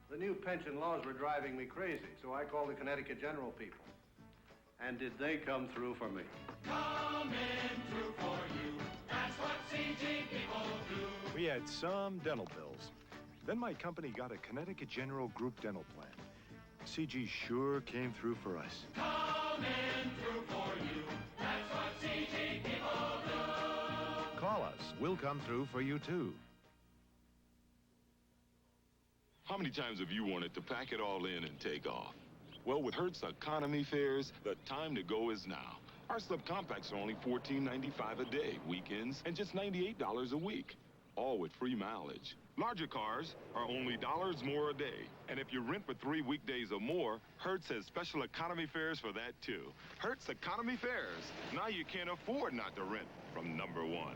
The new pension laws were driving me crazy, so I called the Connecticut General people. And did they come through for me? Coming through for you. That's what CG people do. We had some dental bills. Then my company got a Connecticut General Group dental plan. CG sure came through for us. Coming through for you. That's what CG people do. Call us. We'll come through for you, too. How many times have you wanted to pack it all in and take off? Well, with Hertz Economy fares, the time to go is now. Our subcompacts are only $14.95 a day, weekends, and just $98 a week, all with free mileage. Larger cars are only dollars more a day. And if you rent for 3 weekdays or more, Hertz has special economy fares for that, too. Hertz Economy fares. Now you can't afford not to rent from number one.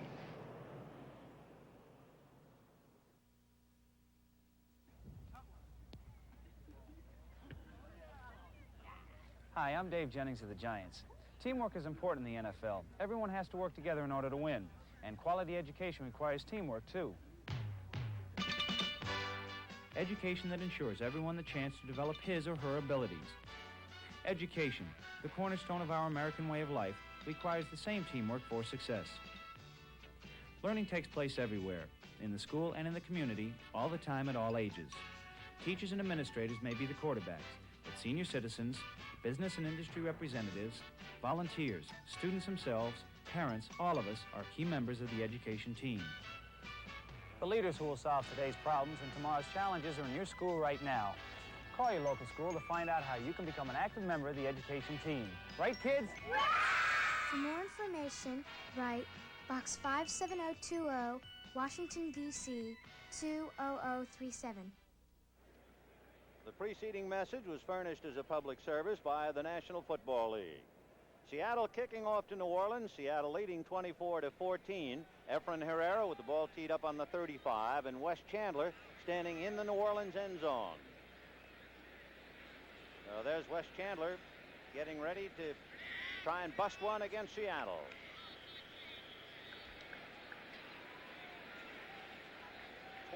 Hi, I'm Dave Jennings of the Giants. Teamwork is important in the NFL. Everyone has to work together in order to win. And quality education requires teamwork, too. Education that ensures everyone the chance to develop his or her abilities. Education, the cornerstone of our American way of life, requires the same teamwork for success. Learning takes place everywhere, in the school and in the community, all the time at all ages. Teachers and administrators may be the quarterbacks, but senior citizens, business and industry representatives, volunteers, students themselves, parents, all of us are key members of the education team. The leaders who will solve today's problems and tomorrow's challenges are in your school right now. Call your local school to find out how you can become an active member of the education team. Right, kids? For more information, write Box 57020, Washington, D.C. 20037. The preceding message was furnished as a public service by the National Football League. Seattle kicking off to New Orleans. Seattle leading 24-14. Efren Herrera with the ball teed up on the 35, and Wes Chandler standing in the New Orleans end zone. So there's Wes Chandler getting ready to try and bust one against Seattle.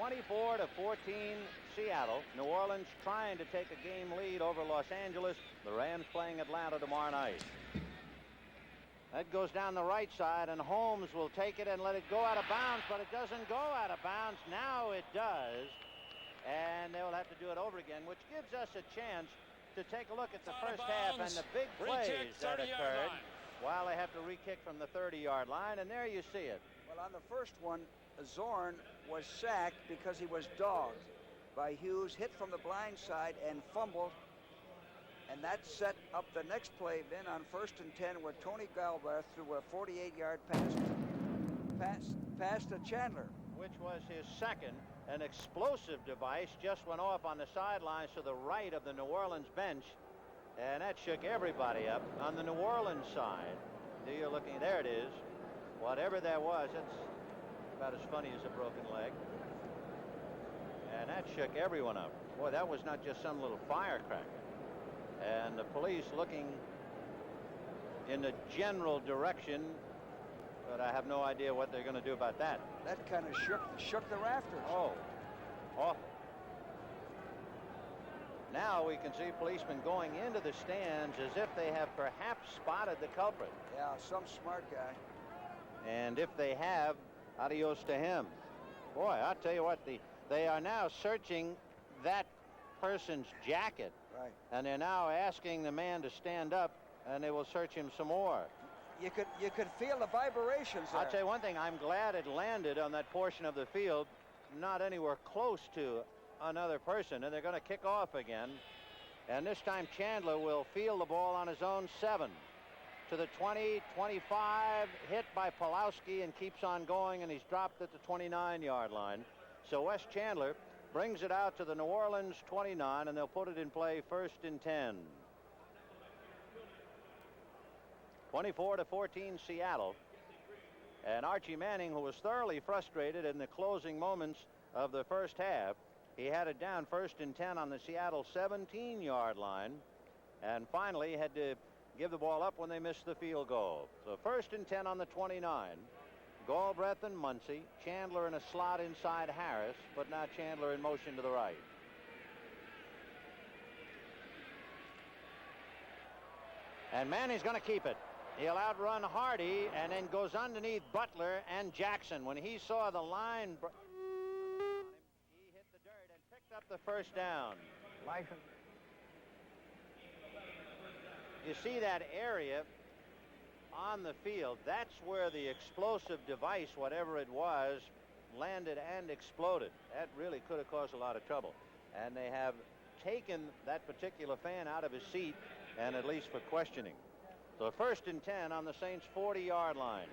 (24-14) Seattle. New Orleans trying to take a game lead over Los Angeles. The Rams playing Atlanta tomorrow night. That goes down the right side, and Holmes will take it and let it go out of bounds, but it doesn't go out of bounds. Now it does, and they'll have to do it over again, which gives us a chance to take a look at the first half and the big plays that occurred while they have to re-kick from the 30-yard line, and there you see it. Well, on the first one, Zorn was sacked because he was dogged by Hughes, hit from the blind side and fumbled. And that set up the next play then on 1st and 10 where Tony Galbraith threw a 48-yard pass to Chandler. Which was his second. An explosive device just went off on the sidelines to the right of the New Orleans bench. And that shook everybody up. On the New Orleans side, you're looking, there it is. Whatever that was, it's about as funny as a broken leg. And that shook everyone up. Boy, that was not just some little firecracker. And the police looking in the general direction, but I have no idea what they're going to do about that. That kind of shook the rafters. Oh, awful. Now we can see policemen going into the stands as if they have perhaps spotted the culprit. Yeah, some smart guy. And if they have, adios to him. Boy, I'll tell you what, they are now searching that person's jacket. Right. And they're now asking the man to stand up, and they will search him some more. You could feel the vibrations there. I'll tell you one thing, I'm glad it landed on that portion of the field, not anywhere close to another person, and they're going to kick off again. And this time Chandler will field the ball on his own 7 to the 20, 25, hit by Pulowski and keeps on going, and he's dropped at the 29-yard line. So Wes Chandler brings it out to the New Orleans 29, and they'll put it in play 1st and 10. 24-14 Seattle. And Archie Manning, who was thoroughly frustrated in the closing moments of the first half, he had it down 1st and 10 on the Seattle 17-yard line, and finally had to give the ball up when they missed the field goal. So 1st and 10 on the 29. Galbraith and Muncy. Chandler in a slot inside Harris, but now Chandler in motion to the right. And Manning's going to keep it. He'll outrun Hardy and then goes underneath Butler and Jackson. When he saw the line, he hit the dirt and picked up the first down. You see that area on the field, that's where the explosive device, whatever it was, landed and exploded. That really could have caused a lot of trouble. And they have taken that particular fan out of his seat, and at least for questioning. So 1st and 10 on the Saints' 40-yard line.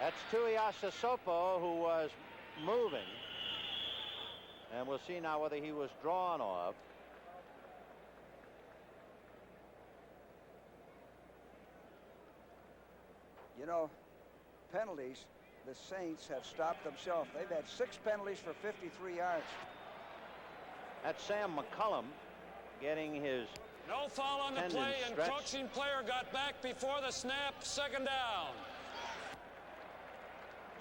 That's Tuiasosopo, who was moving. And we'll see now whether he was drawn off. You know, penalties, the Saints have stopped themselves. They've had 6 penalties for 53 yards. That's Sam McCullum getting his no foul on the play, and encroaching player got back before the snap. 2nd down.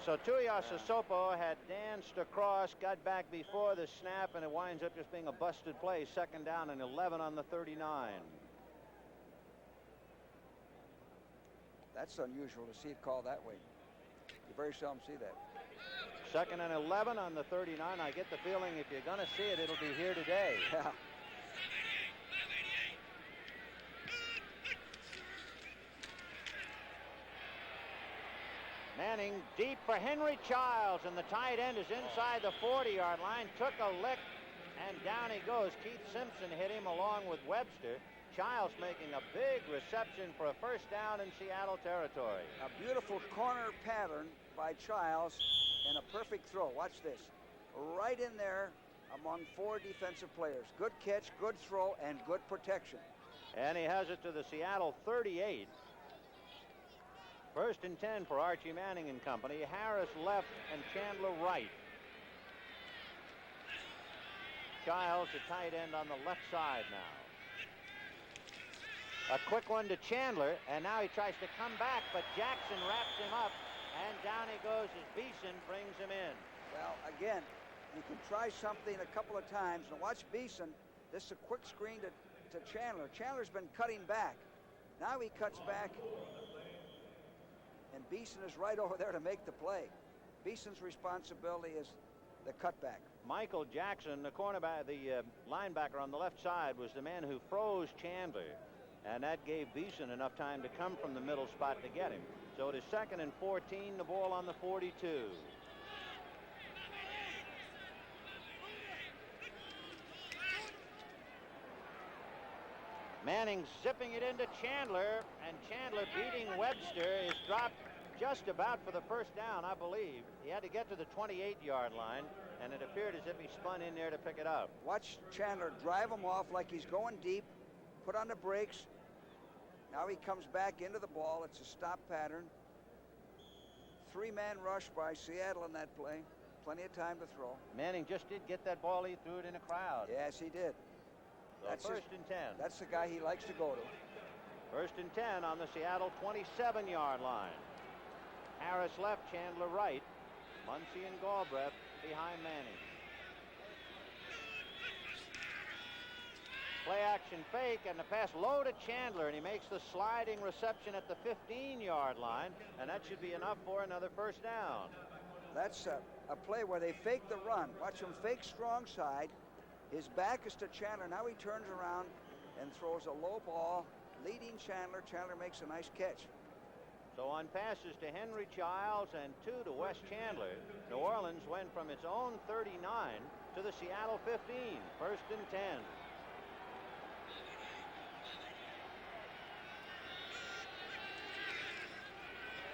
So Tuiasosopo had danced across, got back before the snap, and it winds up just being a busted play. 2nd down and 11 on the 39. That's unusual to see it called that way. You very seldom see that. 2nd and 11 on the 39. I get the feeling if you're going to see it, it'll be here today. Yeah. Manning deep for Henry Childs, and the tight end is inside the 40-yard line. Took a lick, and down he goes. Keith Simpson hit him along with Webster. Childs making a big reception for a 1st down in Seattle territory. A beautiful corner pattern by Childs and a perfect throw. Watch this. Right in there among 4 defensive players. Good catch, good throw, and good protection. And he has it to the Seattle 38. 1st and 10 for Archie Manning and company. Harris left and Chandler right. Childs, the tight end, on the left side now. A quick one to Chandler, and now he tries to come back, but Jackson wraps him up, and down he goes as Beeson brings him in. Well, again, you can try something a couple of times. Now watch Beeson. This is a quick screen to Chandler. Chandler's been cutting back. Now he cuts back, and Beeson is right over there to make the play. Beeson's responsibility is the cutback. Michael Jackson, the cornerback, the linebacker on the left side, was the man who froze Chandler. And that gave Beeson enough time to come from the middle spot to get him. So it is 2nd and 14, the ball on the 42. Manning zipping it into Chandler, and Chandler beating Webster is dropped just about for the 1st down, I believe. He had to get to the 28-yard line, and it appeared as if he spun in there to pick it up. Watch Chandler drive him off like he's going deep, put on the brakes. Now he comes back into the ball. It's a stop pattern. 3-man rush by Seattle in that play. Plenty of time to throw. Manning just did get that ball. He threw it in a crowd. Yes, he did. So that's 1st and 10. That's the guy he likes to go to. 1st and 10 on the Seattle 27-yard line. Harris left, Chandler right. Muncie and Galbraith behind Manning. Play action fake, and the pass low to Chandler, and he makes the sliding reception at the 15-yard line, and that should be enough for another 1st down. That's a play where they fake the run. Watch him fake strong side. His back is to Chandler. Now he turns around and throws a low ball, leading Chandler. Chandler makes a nice catch. So on passes to Henry Childs and 2 to Wes Chandler, New Orleans went from its own 39 to the Seattle 15, 1st and 10.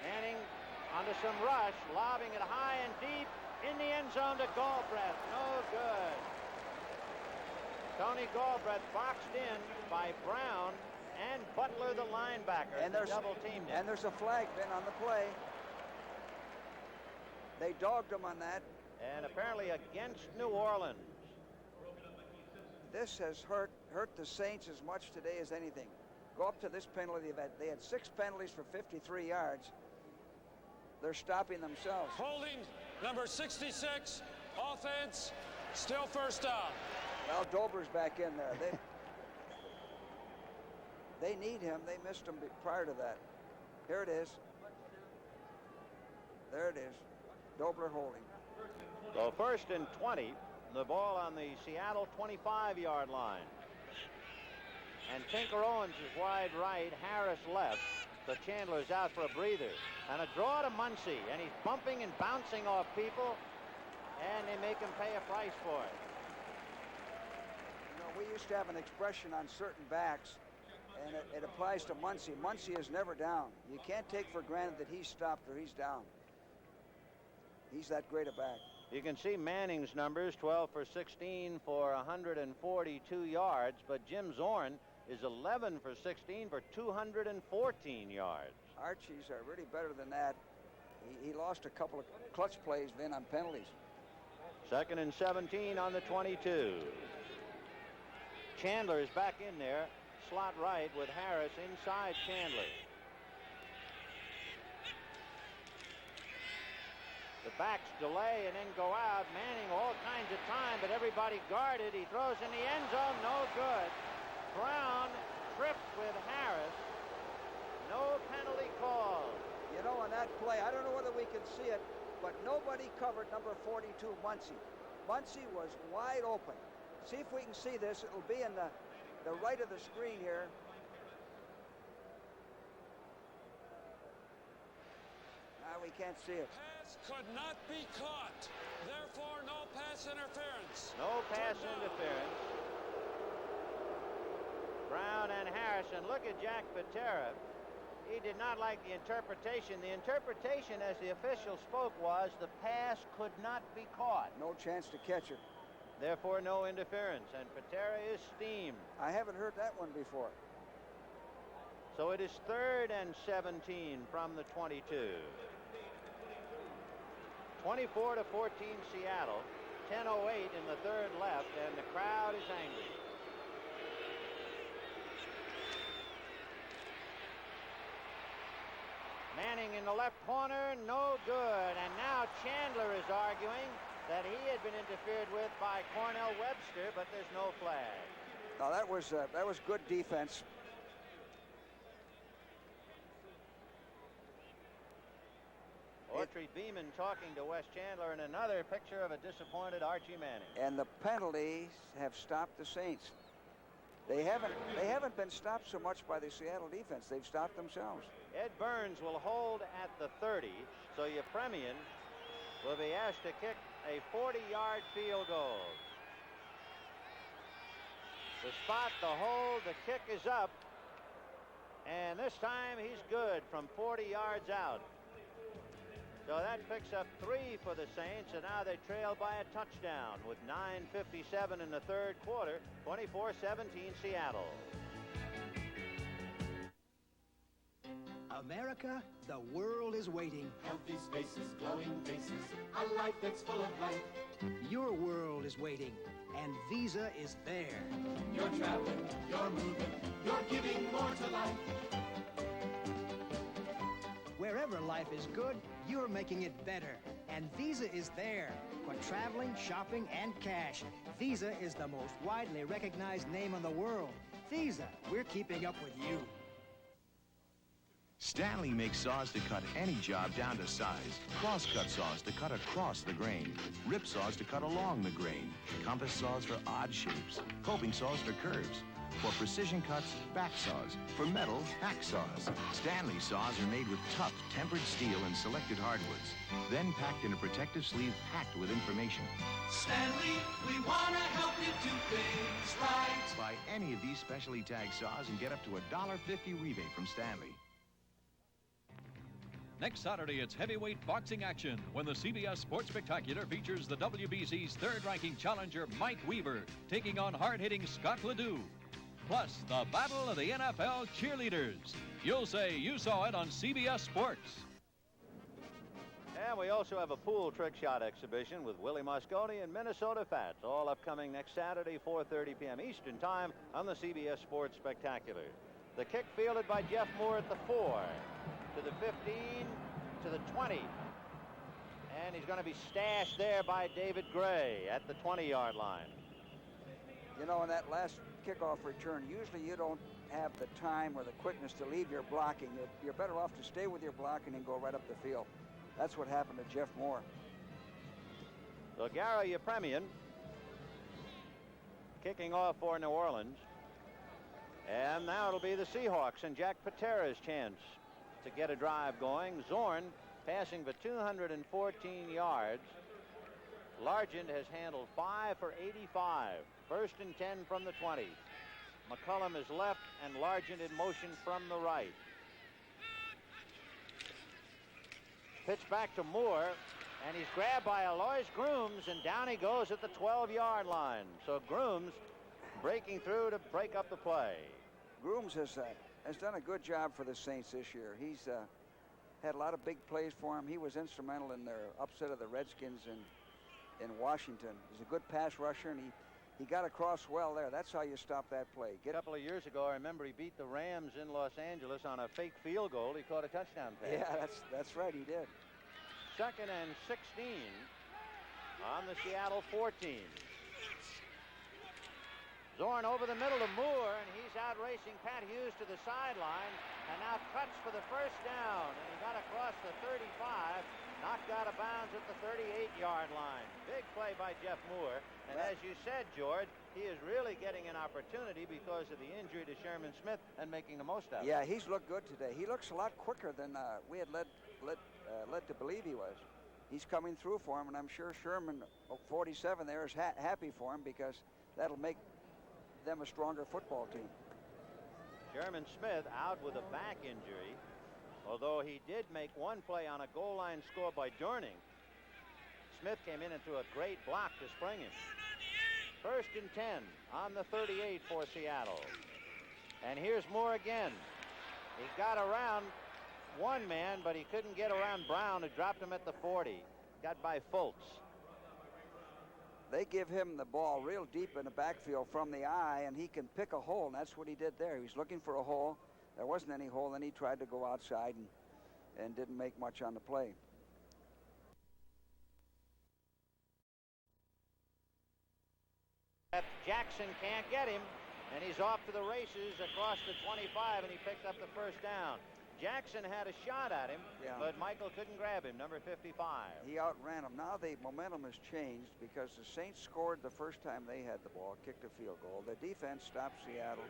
Manning onto some rush, lobbing it high and deep in the end zone to Galbraith. No good. Tony Galbraith boxed in by Brown and Butler, the linebacker. And there's double teamed him. And there's a flag been on the play. They dogged him on that. And apparently against New Orleans. This has hurt the Saints as much today as anything. Go up to this penalty event. They had 6 penalties for 53 yards. They're stopping themselves. Holding number 66, offense, Still first down. Well, Dobler's back in there. They need him. They missed him prior to that. Here it is. There it is. Dobler holding. So 1st and 20. The ball on the Seattle 25-yard line. And Tinker Owens is wide right, Harris left. So Chandler's out for a breather. And a draw to Muncy. And he's bumping and bouncing off people. And they make him pay a price for it. You know, we used to have an expression on certain backs, and it applies to Muncy. Muncy is never down. You can't take for granted that he's stopped or he's down. He's that great a back. You can see Manning's numbers, 12 for 16 for 142 yards, but Jim Zorn is 11 for 16 for 214 yards. Archie's are really better than that. He lost a couple of clutch plays then on penalties. 2nd and 17 on the 22. Chandler is back in there, slot right with Harris inside Chandler. The backs delay and then go out. Manning all kinds of time, but everybody guarded. He throws in the end zone, no good. Brown tripped with Harris. No penalty call. You know, on that play, I don't know whether we can see it, but nobody covered number 42, Muncy. Muncy was wide open. See if we can see this. It'll be in the right of the screen here. We can't see it. Pass could not be caught. Therefore, no pass interference. No pass interference. Brown and Harrison. Look at Jack Patera. He did not like the interpretation. The interpretation, as the official spoke, was the pass could not be caught. No chance to catch it. Therefore, no interference. And Patera is steamed. I haven't heard that one before. So it is 3rd and 17 from the 22. 24 to 14 Seattle. 10:08 in the 3rd left, and the crowd is angry. Manning in the left corner, no good. And now Chandler is arguing that he had been interfered with by Cornell Webster, but there's no flag. Now that was good defense. Autry Beeman talking to Wes Chandler, and another picture of a disappointed Archie Manning. And the penalties have stopped the Saints. They haven't been stopped so much by the Seattle defense. They've stopped themselves. Ed Burns will hold at the 30, so Yepremian will be asked to kick a 40-yard field goal. The spot, the hold, the kick is up, and this time he's good from 40 yards out. So that picks up 3 for the Saints, and now they trail by a touchdown with 9:57 in the 3rd quarter, 24-17 Seattle. America, the world is waiting. Healthy spaces, glowing faces, a life that's full of life. Your world is waiting, and Visa is there. You're traveling, you're moving, you're giving more to life. Wherever life is good, you're making it better. And Visa is there for traveling, shopping, and cash. Visa is the most widely recognized name in the world. Visa, we're keeping up with you. Stanley makes saws to cut any job down to size. Cross-cut saws to cut across the grain. Rip saws to cut along the grain. Compass saws for odd shapes. Coping saws for curves. For precision cuts, back saws. For metal, hack saws. Stanley saws are made with tough, tempered steel and selected hardwoods. Then packed in a protective sleeve packed with information. Stanley, we want to help you do things right. Buy any of these specially tagged saws and get up to a $1.50 rebate from Stanley. Next Saturday, it's heavyweight boxing action when the CBS Sports Spectacular features the WBC's third-ranking challenger Mike Weaver taking on hard-hitting Scott Ledoux. Plus, the battle of the NFL cheerleaders. You'll say you saw it on CBS Sports. And we also have a pool trick shot exhibition with Willie Mosconi and Minnesota Fats, all upcoming next Saturday, 4:30 p.m. Eastern Time on the CBS Sports Spectacular. The kick fielded by Jeff Moore at the 4, to the 15, to the 20. And and he's going to be stashed there by David Gray at the 20-yard line. You know, in that last kickoff return, usually you don't have the time or the quickness to leave your blocking. You're better off to stay with your blocking and go right up the field. That's what happened to Jeff Moore. So Garo Yepremian kicking off for New Orleans. And now it'll be the Seahawks and Jack Patera's chance to get a drive going. Zorn passing for 214 yards. Largent has handled 5 for 85. First and 10 from the 20. McCullum is left and Largent in motion from the right. Pitch back to Moore, and he's grabbed by Alois Grooms, and down he goes at the 12-yard line. So Grooms breaking through to break up the play. Grooms has done a good job for the Saints this year. He's had a lot of big plays for him. He was instrumental in their upset of the Redskins in Washington. He's a good pass rusher, and he got across well there. That's how you stop that play. A couple of years ago, I remember he beat the Rams in Los Angeles on a fake field goal. He caught a touchdown pass. Yeah, that's right, he did. Second and 16 on the Seattle 14. Zorn over the middle to Moore, and he's out racing Pat Hughes to the sideline, and now cuts for the first down, and he got across the 35, knocked out of bounds at the 38-yard line. Big play by Jeff Moore, and as you said, George, he is really getting an opportunity because of the injury to Sherman Smith and making the most of it. Yeah, he's looked good today. He looks a lot quicker than we had led to believe he was. He's coming through for him, and I'm sure Sherman, 47 there, is happy for him because that'll make them a stronger football team. Sherman Smith out with a back injury, although he did make one play on a goal line score by Durning. Smith came in and threw a great block to spring him. First and 10 on the 38 for Seattle. And here's Moore again. He got around one man, but he couldn't get around Brown, who dropped him at the 40. Got by Fultz. They give him the ball real deep in the backfield from the eye, and he can pick a hole, and that's what he did there. He was looking for a hole. There wasn't any hole, and he tried to go outside and didn't make much on the play. Jackson can't get him, and he's off to the races across the 25, and he picked up the first down. Jackson had a shot at him, but Michael couldn't grab him, number 55. He outran him. Now the momentum has changed because the Saints scored the first time they had the ball, kicked a field goal. The defense stopped Seattle.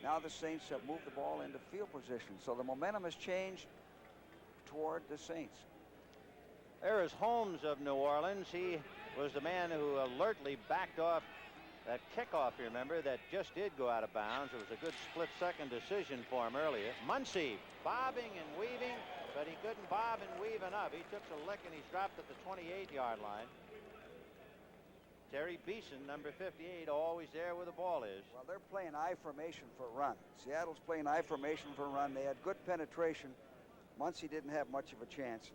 Now the Saints have moved the ball into field position. So the momentum has changed toward the Saints. There is Holmes of New Orleans. He was the man who alertly backed off that kickoff, you remember, that just did go out of bounds. It was a good split-second decision for him earlier. Muncie bobbing and weaving, but he couldn't bob and weave enough. He took a lick, and he's dropped at the 28-yard line. Terry Beeson, number 58, always there where the ball is. Well, they're playing I formation for run. Seattle's playing I formation for run. They had good penetration. Muncie didn't have much of a chance.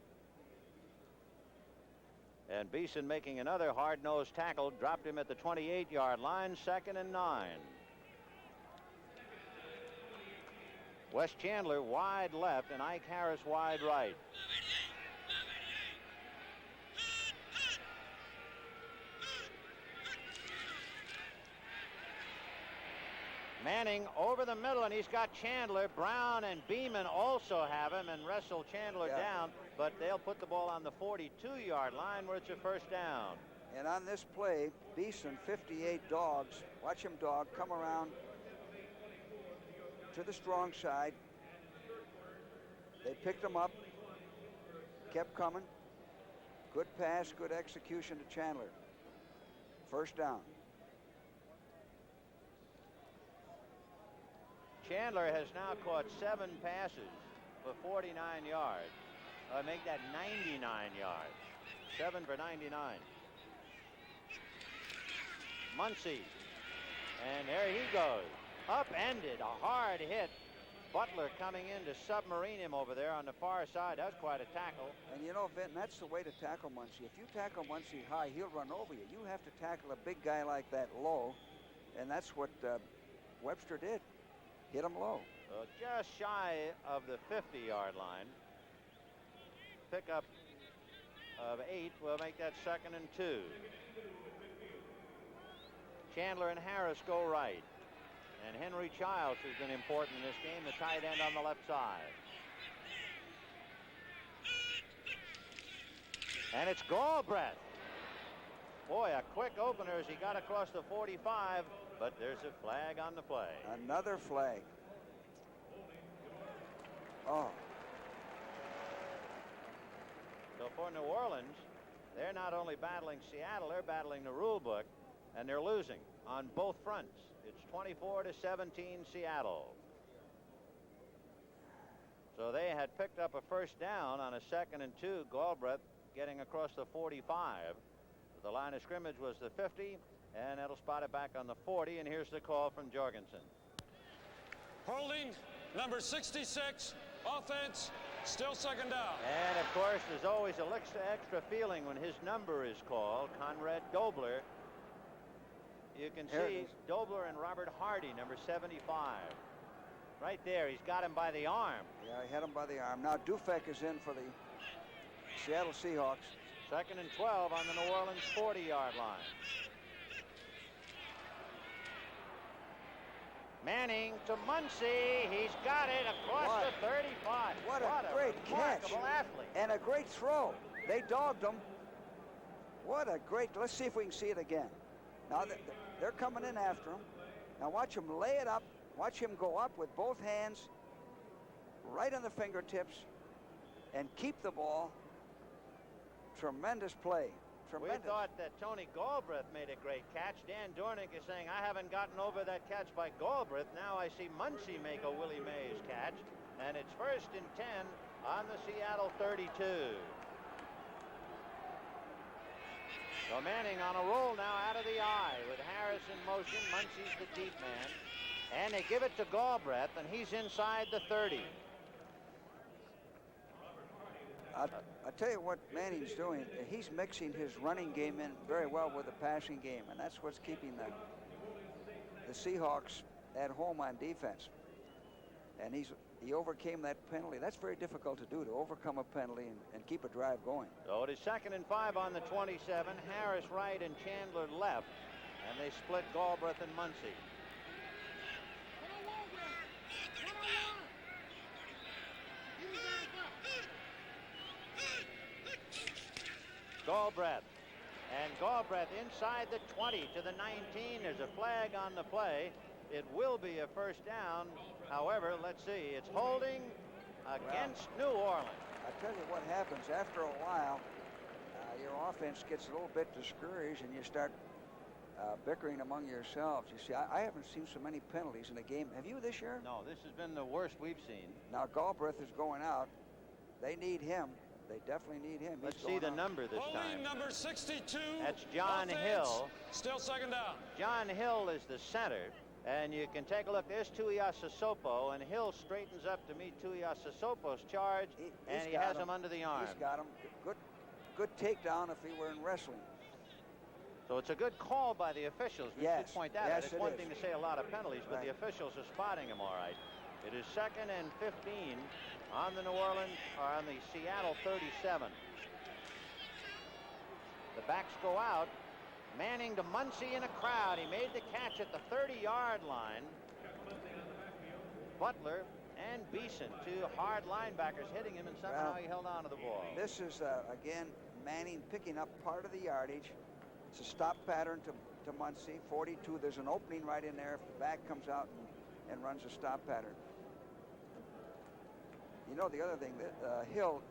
And Beeson making another hard-nosed tackle, dropped him at the 28-yard line, 2nd and 9. Wes Chandler wide left and Ike Harris wide right. Manning over the middle, and he's got Chandler. Brown and Beeman also have him and wrestle Chandler down, but they'll put the ball on the 42-yard line where it's a first down. And on this play, Beeson, 58 dogs. Watch him dog come around to the strong side. They picked him up, kept coming. Good pass, good execution to Chandler. First down. Chandler has now caught 7 passes for 49 yards. Make that 99 yards. 7 for 99. Muncie. And there he goes. Upended. A hard hit. Butler coming in to submarine him over there on the far side. That was quite a tackle. And you know, Vinton, that's the way to tackle Muncie. If you tackle Muncie high, he'll run over you. You have to tackle a big guy like that low. And that's what Webster did. Hit him low. Just shy of the 50-yard line. Pick up of 8 will make that 2nd and 2. Chandler and Harris go right. And Henry Childs has been important in this game, the tight end on the left side. And it's Galbraith. Boy, a quick opener as he got across the 45, but there's a flag on the play. Another flag. Oh. So for New Orleans, they're not only battling Seattle, they're battling the rule book, and they're losing on both fronts. It's 24-17 Seattle. So they had picked up a first down on a 2nd and 2. Galbraith getting across the 45. The line of scrimmage was the 50, and that'll spot it back on the 40. And here's the call from Jorgensen. Holding number 66, offense, still 2nd down. And of course, there's always a extra feeling when his number is called. Conrad Dobler. You can see Dobler and Robert Hardy, number 75. Right there, he's got him by the arm. Yeah, he had him by the arm. Now Dufek is in for the Seattle Seahawks. 2nd and 12 on the New Orleans 40-yard line. Manning to Muncy. He's got it across the 35. What a great catch. Athlete. And a great throw. They dogged him. What a great. Let's see if we can see it again. Now they're coming in after him. Now watch him lay it up. Watch him go up with both hands right on the fingertips and keep the ball. Tremendous play. Tremendous. We thought that Tony Galbraith made a great catch. Dan Dornick is saying, I haven't gotten over that catch by Galbraith. Now I see Muncy make a Willie Mays catch. And it's 1st and 10 on the Seattle 32. So Manning on a roll now out of the eye with Harris in motion. Muncy's the deep man. And they give it to Galbraith, and he's inside the 30. I tell you what Manning's doing. He's mixing his running game in very well with the passing game, and that's what's keeping the Seahawks at home on defense. And he overcame that penalty. That's very difficult to do, to overcome a penalty and keep a drive going. So it is 2nd and 5 on the 27. Harris right and Chandler left, and they split Galbraith and Muncy. Galbraith. And Galbraith inside the 20 to the 19. There's a flag on the play. It will be a first down. However, let's see. It's holding against New Orleans. I tell you what happens after a while. Your offense gets a little bit discouraged and you start bickering among yourselves. You see, I haven't seen so many penalties in a game. Have you this year? No, this has been the worst we've seen. Now Galbraith is going out. They need him. They definitely need him. Let's see the number this time. Number 62. That's John Hill. Still 2nd down. John Hill is the center. And you can take a look. There's Tuiasosopo, and Hill straightens up to meet Tuiasosopo's charge, and he has him under the arm. He's got him. Good takedown if he were in wrestling. So it's a good call by the officials. We should point that out. It's one thing to say a lot of penalties, but the officials are spotting him all right. It is 2nd and 15 on the on the Seattle 37. The backs go out. Manning to Muncy in a crowd. He made the catch at the 30-yard line. Butler and Beeson, 2 hard linebackers, hitting him, and somehow he held on to the ball. This is, again, Manning picking up part of the yardage. It's a stop pattern to Muncy, 42. There's an opening right in there if the back comes out and runs a stop pattern. You know, the other thing, Hill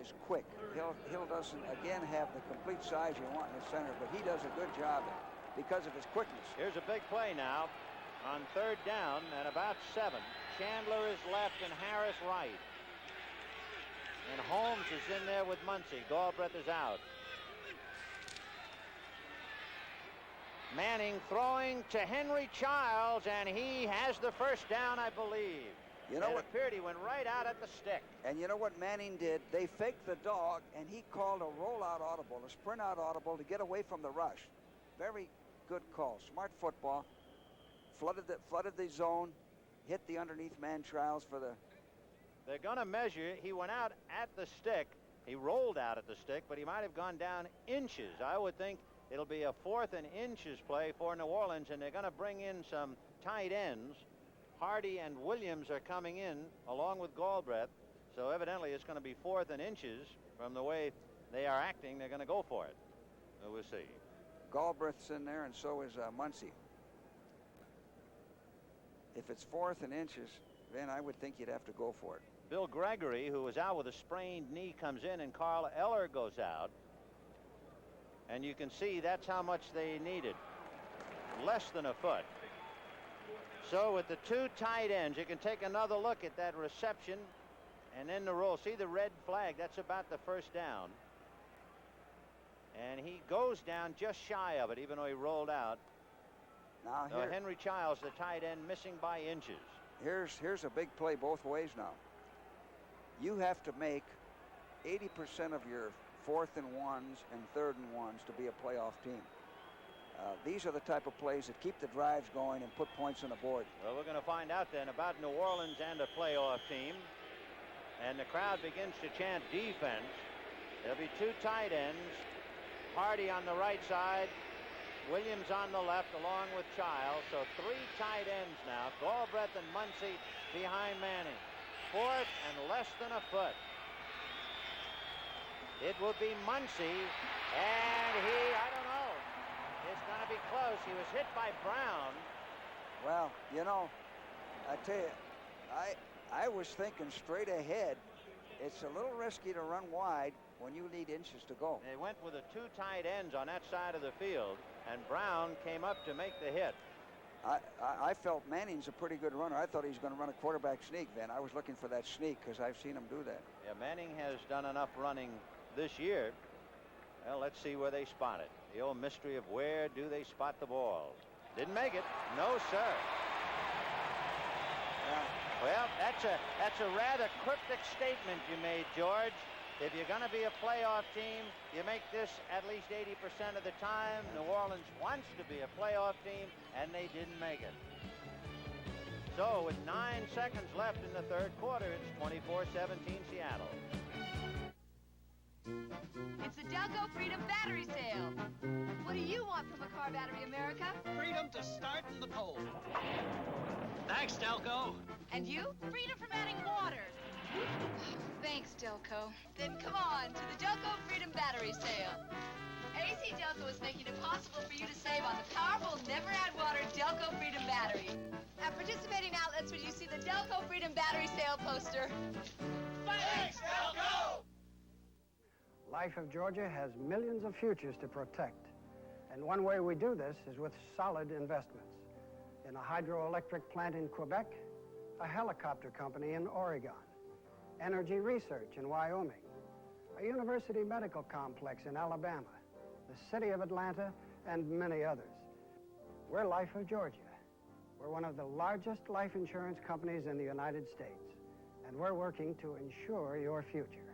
is quick. Hill doesn't, again, have the complete size you want in the center, but he does a good job because of his quickness. Here's a big play now on 3rd down and about 7. Chandler is left and Harris right. And Holmes is in there with Muncy. Galbraith is out. Manning throwing to Henry Childs, and he has the first down, I believe. You know what? It appeared he went right out at the stick. And you know what Manning did? They faked the dog, and he called a rollout audible, a sprint out audible to get away from the rush. Very good call. Smart football. Flooded the zone, hit the underneath man trials for the... They're going to measure. He went out at the stick. He rolled out at the stick, but he might have gone down inches. I would think it'll be a 4th and inches play for New Orleans, and they're going to bring in some tight ends. Hardy and Williams are coming in along with Galbraith, so evidently it's going to be 4th and inches. From the way they are acting, they're going to go for it. We'll see. Galbraith's in there, and so is Muncie. If it's 4th and inches, then I would think you'd have to go for it. Bill Gregory, who was out with a sprained knee, comes in, and Carl Eller goes out. And you can see that's how much they needed. Less than a foot. So with the 2 tight ends, you can take another look at that reception and then the roll. See the red flag? That's about the first down. And he goes down just shy of it, even though he rolled out. Now so Henry Childs, the tight end, missing by inches. Here's a big play both ways now. You have to make 80% of your 4th and 1s and 3rd and 1s to be a playoff team. These are the type of plays that keep the drives going and put points on the board. Well, we're going to find out then about New Orleans and a playoff team. And the crowd begins to chant defense. There'll be 2 tight ends. Hardy on the right side. Williams on the left along with Childs. So 3 tight ends now. Galbraith and Muncie behind Manning. 4th and less than a foot. It will be Muncie. And I don't know. It's going to be close. He was hit by Brown. Well, you know, I tell you, I was thinking straight ahead. It's a little risky to run wide when you need inches to go. They went with the 2 tight ends on that side of the field, and Brown came up to make the hit. I felt Manning's a pretty good runner. I thought he was going to run a quarterback sneak, Van. I was looking for that sneak because I've seen him do that. Yeah, Manning has done enough running this year. Well, let's see where they spot it. The old mystery of where do they spot the ball. Didn't make it. No, sir. Well, that's a rather cryptic statement you made, George. If you're going to be a playoff team, you make this at least 80% of the time. New Orleans wants to be a playoff team, and they didn't make it. So with 9 seconds left in the 3rd quarter, it's 24-17 Seattle. It's the Delco Freedom Battery Sale. What do you want from a car battery, America? Freedom to start in the cold. Thanks, Delco. And you? Freedom from adding water. Thanks, Delco. Then come on to the Delco Freedom Battery Sale. AC Delco is making it possible for you to save on the powerful, never-add-water Delco Freedom Battery. At participating outlets when you see the Delco Freedom Battery Sale poster. Thanks, Delco! Life of Georgia has millions of futures to protect. And one way we do this is with solid investments. In a hydroelectric plant in Quebec, a helicopter company in Oregon, energy research in Wyoming, a university medical complex in Alabama, the city of Atlanta, and many others. We're Life of Georgia. We're one of the largest life insurance companies in the United States, and we're working to ensure your future.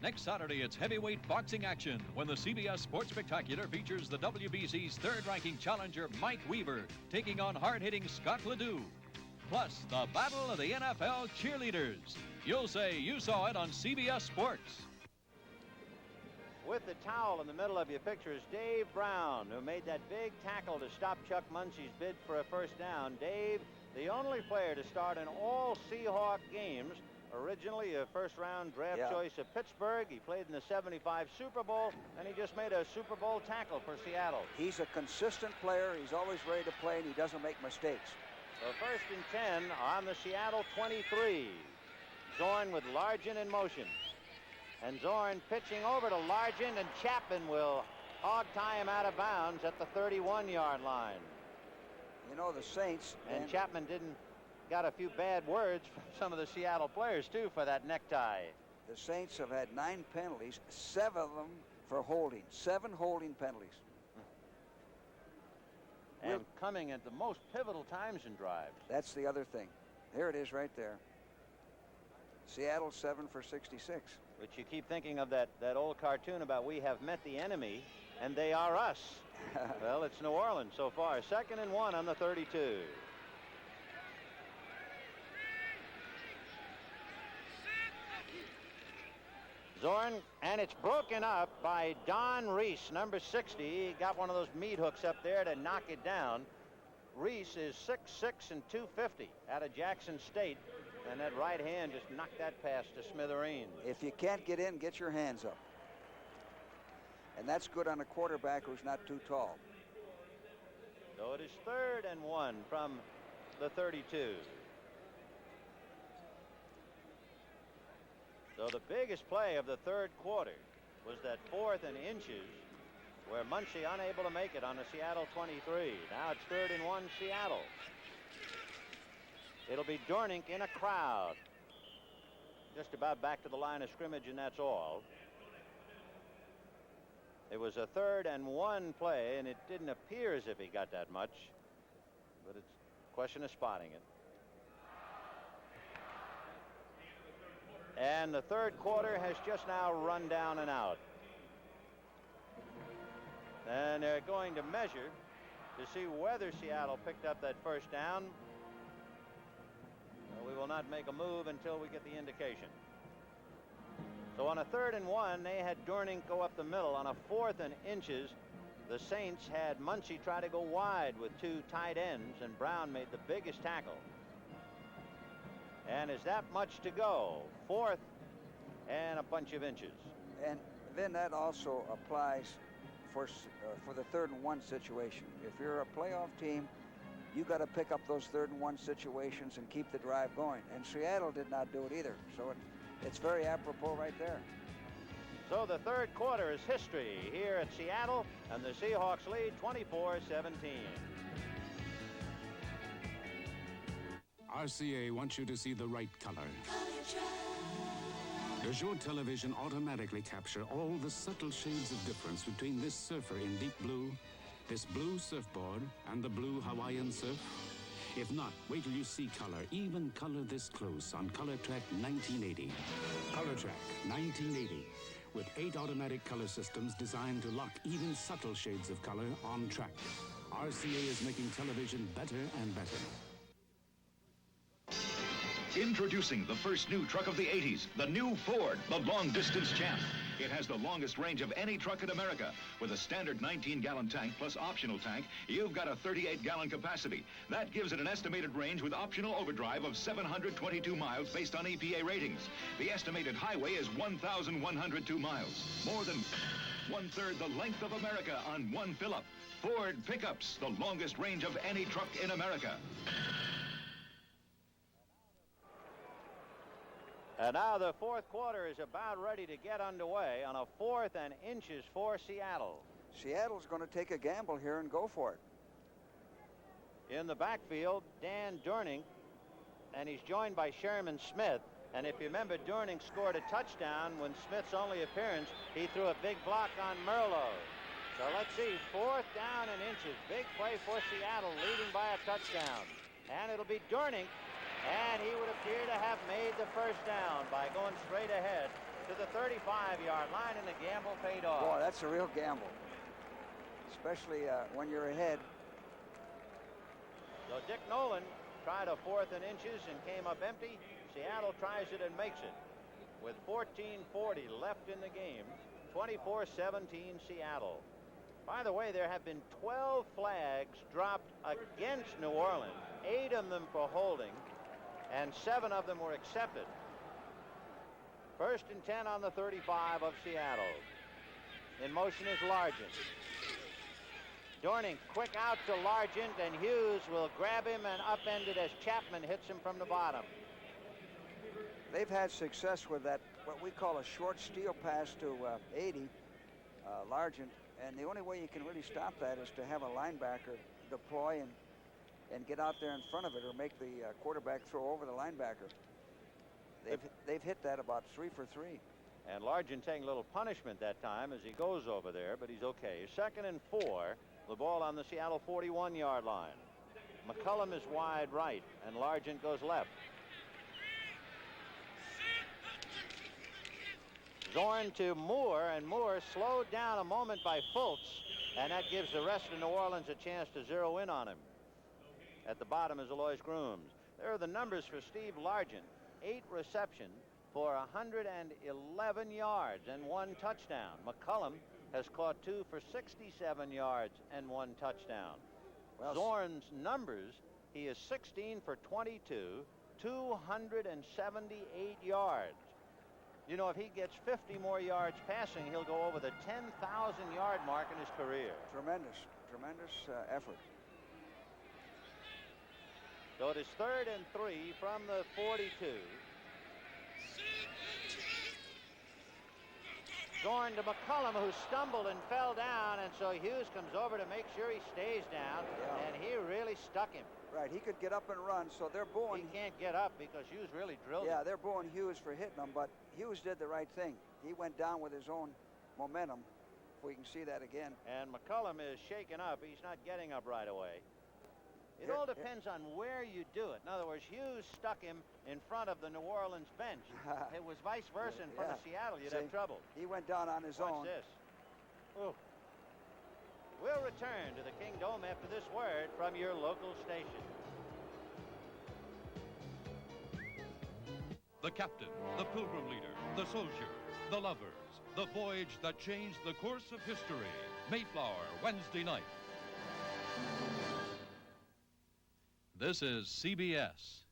Next Saturday, it's heavyweight boxing action when the CBS Sports Spectacular features the WBC's 3rd-ranking challenger Mike Weaver taking on hard-hitting Scott Ledoux. Plus, the battle of the NFL cheerleaders. You'll say you saw it on CBS Sports. With the towel in the middle of your picture is Dave Brown, who made that big tackle to stop Chuck Muncie's bid for a first down. Dave, the only player to start in all Seahawk games. Originally a first-round draft choice of Pittsburgh. He played in the '75 Super Bowl, and he just made a Super Bowl tackle for Seattle. He's a consistent player. He's always ready to play, and he doesn't make mistakes. So 1st and 10 on the Seattle 23. Zorn with Largent in motion. And Zorn pitching over to Largent, and Chapman will hog tie him out of bounds at the 31-yard line. You know, the Saints... And Chapman got a few bad words from some of the Seattle players, too, for that necktie. The Saints have had 9 penalties, 7 of them for holding. 7 holding penalties. And coming at the most pivotal times in drives. That's the other thing. There it is right there. Seattle 7 for 66. But you keep thinking of that old cartoon about we have met the enemy, and they are us. Well, it's New Orleans so far. 2nd and 1 on the 32. Zorn, and it's broken up by Don Reese, number 60. He got one of those meat hooks up there to knock it down. Reese is 6'6" and 250 out of Jackson State, and that right hand just knocked that pass to smithereens. If you can't get in, get your hands up. And that's good on a quarterback who's not too tall. So it is 3rd and 1 from the 32. So the biggest play of the 3rd quarter was that 4th and inches where Muncie unable to make it on the Seattle 23. Now it's 3rd and 1 Seattle. It'll be Dornink in a crowd. Just about back to the line of scrimmage, and that's all. It was a 3rd and 1 play, and it didn't appear as if he got that much, but it's a question of spotting it. And the 3rd quarter has just now run down and out. And they're going to measure to see whether Seattle picked up that first down. We will not make a move until we get the indication. So on a 3rd and 1, they had Dornink go up the middle. On a 4th and inches, the Saints had Muncie try to go wide with 2 tight ends, and Brown made the biggest tackle. And is that much to go? 4th and a bunch of inches. And then that also applies for the 3rd and 1 situation. If you're a playoff team, you got to pick up those 3rd and 1 situations and keep the drive going. And Seattle did not do it either. So it's very apropos right there. So the 3rd quarter is history here at Seattle, and the Seahawks lead 24-17. RCA wants you to see the right color. Does your television automatically capture all the subtle shades of difference between this surfer in deep blue, this blue surfboard, and the blue Hawaiian surf? If not, wait till you see color, even color this close on Color Track 1980. Color Track 1980, with 8 automatic color systems designed to lock even subtle shades of color on track. RCA is making television better and better. Introducing the first new truck of the 80s, the new Ford, the long-distance champ. It has the longest range of any truck in America. With a standard 19-gallon tank plus optional tank, you've got a 38-gallon capacity. That gives it an estimated range with optional overdrive of 722 miles based on EPA ratings. The estimated highway is 1,102 miles. More than 1/3 the length of America on one fill-up. Ford pickups, the longest range of any truck in America. And now the 4th quarter is about ready to get underway on a 4th and inches for Seattle. Seattle's going to take a gamble here and go for it. In the backfield, Dan Dornink, and he's joined by Sherman Smith. And if you remember, Dornink scored a touchdown when Smith's only appearance, he threw a big block on Merlo. So let's see, 4th down and inches. Big play for Seattle, leading by a touchdown. And it'll be Dornink. And he would appear to have made the first down by going straight ahead to the 35-yard line, and the gamble paid off. Boy, that's a real gamble, especially when you're ahead. So Dick Nolan tried a 4th and inches and came up empty. Seattle tries it and makes it. With 14:40 left in the game, 24-17 Seattle. By the way, there have been 12 flags dropped against New Orleans, 8 of them for holding, and 7 of them were accepted. 1st and 10 on the 35 of Seattle. In motion is Largent. Dornink quick out to Largent, and Hughes will grab him and upend it as Chapman hits him from the bottom. They've had success with that, what we call a short steal pass to 80, Largent, and the only way you can really stop that is to have a linebacker deploy and get out there in front of it, or make the quarterback throw over the linebacker. They've hit that about 3 for 3. And Largent taking a little punishment that time as he goes over there, but he's okay. 2nd and 4, the ball on the Seattle 41-yard line. McCullum is wide right, and Largent goes left. Zorn to Moore, and Moore slowed down a moment by Fultz, and that gives the rest of New Orleans a chance to zero in on him. At the bottom is Alois Grooms. There are the numbers for Steve Largent. 8 receptions, for 111 yards and 1 touchdown. McCullum has caught 2 for 67 yards and 1 touchdown. Well, Zorn's numbers, he is 16 for 22, 278 yards. You know, if he gets 50 more yards passing, he'll go over the 10,000-yard mark in his career. Tremendous effort. So it is 3rd and 3 from the 42. Zorn to McCullum, who stumbled and fell down, and so Hughes comes over to make sure he stays down, and he really stuck him. Right, he could get up and run, so they're booing. He can't get up because Hughes really drilled him. Yeah, they're booing Hughes for hitting him, but Hughes did the right thing. He went down with his own momentum, if we can see that again. And McCullum is shaken up. He's not getting up right away. It all depends on where you do it. In other words, Hughes stuck him in front of the New Orleans bench. It was vice versa in front of Seattle. You'd have trouble. He went down on his own. Watch this. Ooh. We'll return to the Kingdome after this word from your local station. The captain, the pilgrim leader, the soldier, the lovers, the voyage that changed the course of history. Mayflower, Wednesday night. This is CBS.